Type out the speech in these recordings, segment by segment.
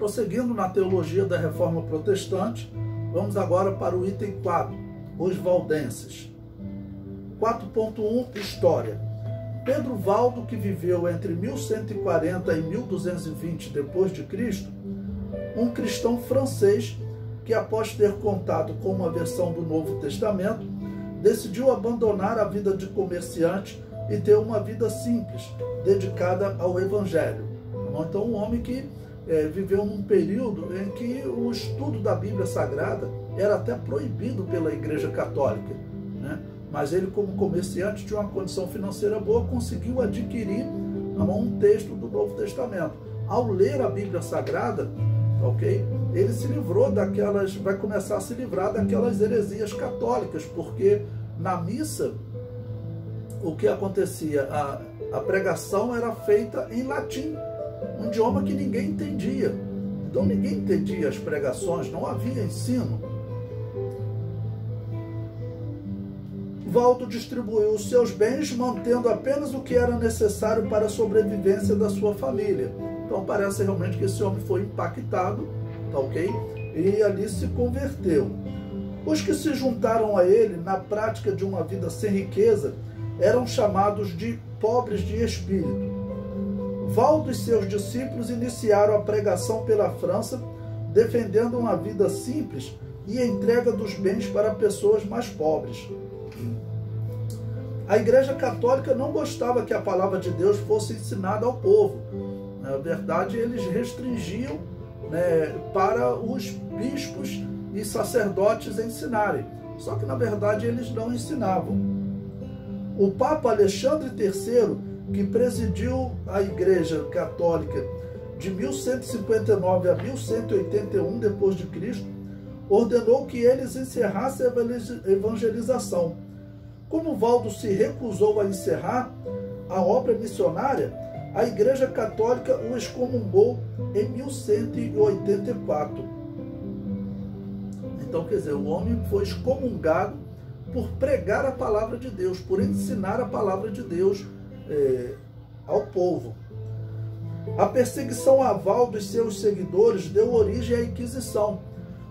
Prosseguindo na teologia da Reforma Protestante, vamos agora para o item 4, os valdenses. 4.1, História. Pedro Valdo, que viveu entre 1140 e 1220 d.C., um cristão francês que, após ter contato com uma versão do Novo Testamento, decidiu abandonar a vida de comerciante e ter uma vida simples, dedicada ao Evangelho. Então, um homem que viveu num período em que o estudo da Bíblia Sagrada era até proibido pela Igreja Católica, né? Mas ele, como comerciante, tinha uma condição financeira boa, conseguiu adquirir um texto do Novo Testamento. Ao ler a Bíblia Sagrada, ele se livrou daquelas, vai começar a se livrar daquelas heresias católicas, porque na missa, o que acontecia? A pregação era feita em latim, um idioma que ninguém entendia. Então ninguém entendia as pregações, não havia ensino. Valdo distribuiu os seus bens, mantendo apenas o que era necessário para a sobrevivência da sua família. Então parece realmente que esse homem foi impactado, e ali se converteu. Os que se juntaram a ele na prática de uma vida sem riqueza eram chamados de pobres de espírito. Valdo e seus discípulos iniciaram a pregação pela França, defendendo uma vida simples e a entrega dos bens para pessoas mais pobres. A Igreja Católica não gostava que a palavra de Deus fosse ensinada ao povo. Na verdade, eles restringiam, para os bispos e sacerdotes ensinarem. Só que, na verdade, eles não ensinavam. O Papa Alexandre III, que presidiu a Igreja Católica de 1159 a 1181 d.C., ordenou que eles encerrassem a evangelização. Como Valdo se recusou a encerrar a obra missionária, a Igreja Católica o excomungou em 1184. Então, quer dizer, o homem foi excomungado por pregar a palavra de Deus, por ensinar a palavra de Deus ao povo. A perseguição a Valdo e seus seguidores deu origem à Inquisição.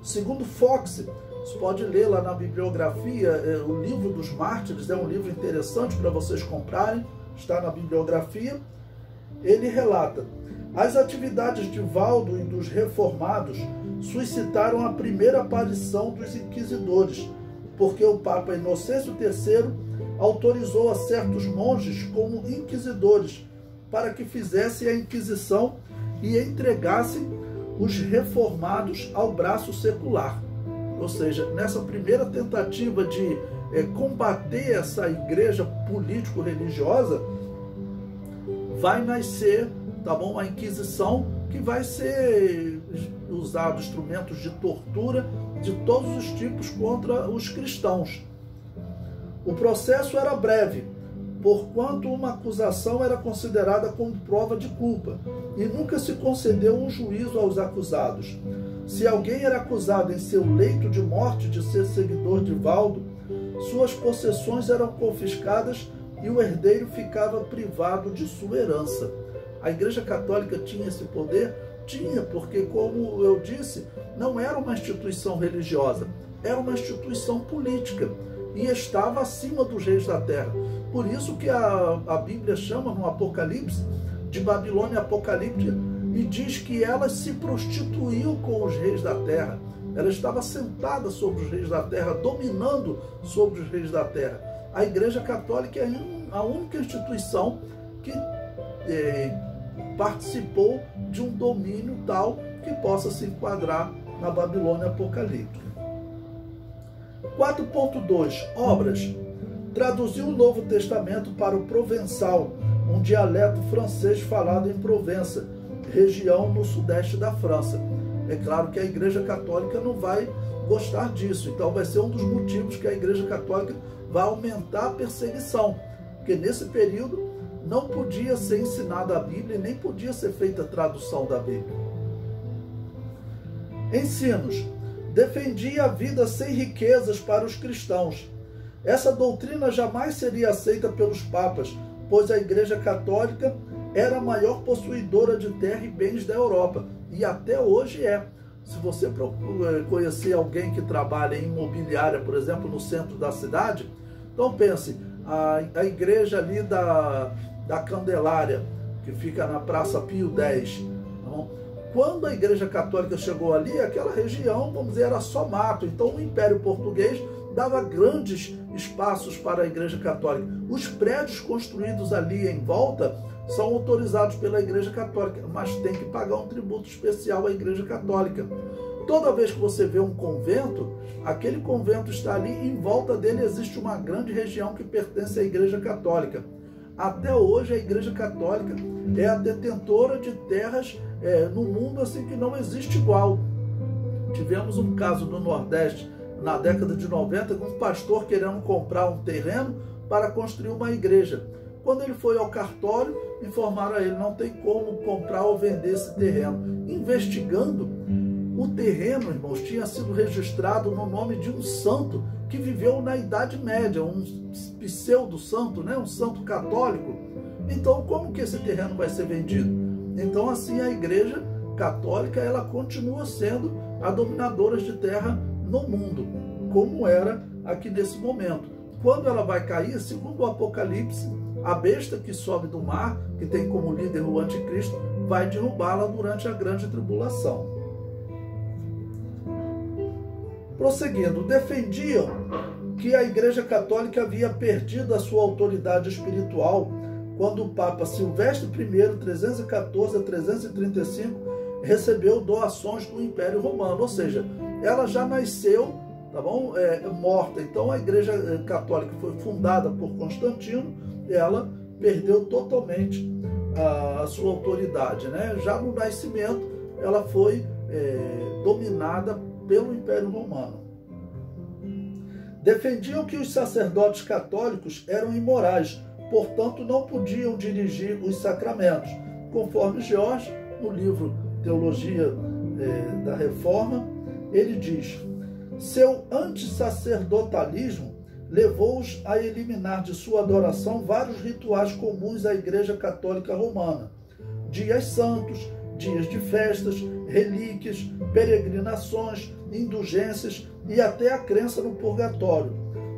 Segundo Fox, você pode ler lá na bibliografia, o livro dos mártires, é um livro interessante para vocês comprarem, está na bibliografia. Ele relata: as atividades de Valdo e dos reformados suscitaram a primeira aparição dos inquisidores, porque o Papa Inocêncio III autorizou a certos monges como inquisidores para que fizessem a Inquisição e entregassem os reformados ao braço secular. Ou seja, nessa primeira tentativa de combater essa igreja político-religiosa, vai nascer, a Inquisição, que vai ser usado instrumentos de tortura de todos os tipos contra os cristãos. O processo era breve, porquanto uma acusação era considerada como prova de culpa, e nunca se concedeu um juízo aos acusados. Se alguém era acusado em seu leito de morte de ser seguidor de Valdo, suas possessões eram confiscadas e o herdeiro ficava privado de sua herança. A Igreja Católica tinha esse poder? Tinha, porque, como eu disse, não era uma instituição religiosa, era uma instituição política e estava acima dos reis da terra. Por isso que a Bíblia chama no Apocalipse de Babilônia apocalíptica e diz que ela se prostituiu com os reis da terra. Ela estava sentada sobre os reis da terra, dominando sobre os reis da terra. A Igreja Católica é a única instituição que participou de um domínio tal que possa se enquadrar na Babilônia apocalíptica. 4.2. Obras. Traduziu o Novo Testamento para o provençal, um dialeto francês falado em Provença, região no sudeste da França. É claro que a Igreja Católica não vai gostar disso, então vai ser um dos motivos que a Igreja Católica vai aumentar a perseguição, porque nesse período não podia ser ensinada a Bíblia e nem podia ser feita a tradução da Bíblia. Ensinos. Defendia a vida sem riquezas para os cristãos. Essa doutrina jamais seria aceita pelos papas, pois a Igreja Católica era a maior possuidora de terra e bens da Europa. e até hoje é. Se você conhecer alguém que trabalha em imobiliária, por exemplo, no centro da cidade, então pense, a igreja ali da Candelária, que fica na Praça Pio X, não? Quando a Igreja Católica chegou ali, aquela região, vamos dizer, era só mato. Então o Império Português dava grandes espaços para a Igreja Católica. Os prédios construídos ali em volta são autorizados pela Igreja Católica, mas tem que pagar um tributo especial à Igreja Católica. Toda vez que você vê um convento, aquele convento está ali, em volta dele existe uma grande região que pertence à Igreja Católica. Até hoje a Igreja Católica é a detentora de terras no mundo assim que não existe igual. Tivemos um caso no Nordeste na década de 90, com um pastor querendo comprar um terreno para construir uma igreja. Quando ele foi ao cartório, informaram a ele, não tem como comprar ou vender esse terreno. Investigando, o terreno, irmãos, tinha sido registrado no nome de um santo que viveu na Idade Média, um pseudo-santo, né? Um santo católico. Então, como que esse terreno vai ser vendido? Então, assim, a Igreja Católica, ela continua sendo a dominadora de terra no mundo, como era aqui nesse momento. Quando ela vai cair, segundo o Apocalipse, a besta que sobe do mar, que tem como líder o anticristo, vai derrubá-la durante a grande tribulação. Prosseguindo, defendiam que a Igreja Católica havia perdido a sua autoridade espiritual quando o Papa Silvestre I, 314 a 335, recebeu doações do Império Romano, ou seja, ela já nasceu, tá bom? Morta. Então a Igreja Católica foi fundada por Constantino, ela perdeu totalmente a sua autoridade, né? Já no nascimento ela foi dominada pelo Império Romano. Defendiam que os sacerdotes católicos eram imorais, portanto não podiam dirigir os sacramentos, conforme George, no livro Teologia da Reforma, ele diz: seu antissacerdotalismo levou-os a eliminar de sua adoração vários rituais comuns à Igreja Católica Romana: dias santos, dias de festas, relíquias, peregrinações, indulgências e até a crença no purgatório.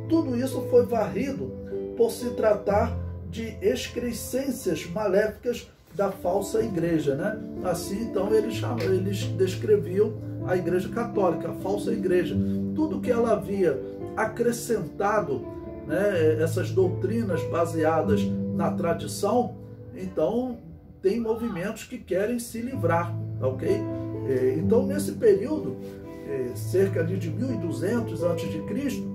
Tudo isso foi varrido por se tratar de excrescências maléficas da falsa igreja, né? Assim, então, eles descreviam a Igreja Católica, a falsa igreja. Tudo que ela havia acrescentado, né, essas doutrinas baseadas na tradição, então, tem movimentos que querem se livrar, ok? Então, nesse período, cerca de 1200 a.C.,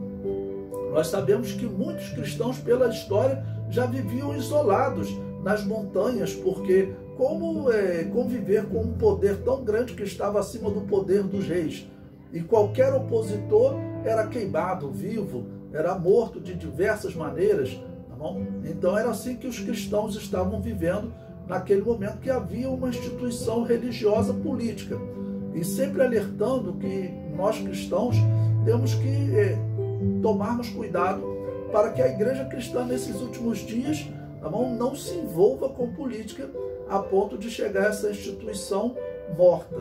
nós sabemos que muitos cristãos, pela história, já viviam isolados nas montanhas, porque como conviver com um poder tão grande que estava acima do poder dos reis? E qualquer opositor era queimado vivo, era morto de diversas maneiras, tá bom? Então era assim que os cristãos estavam vivendo naquele momento, que havia uma instituição religiosa política. E sempre alertando que nós cristãos temos que tomarmos cuidado para que a igreja cristã nesses últimos dias, tá bom, não se envolva com política a ponto de chegar a essa instituição morta.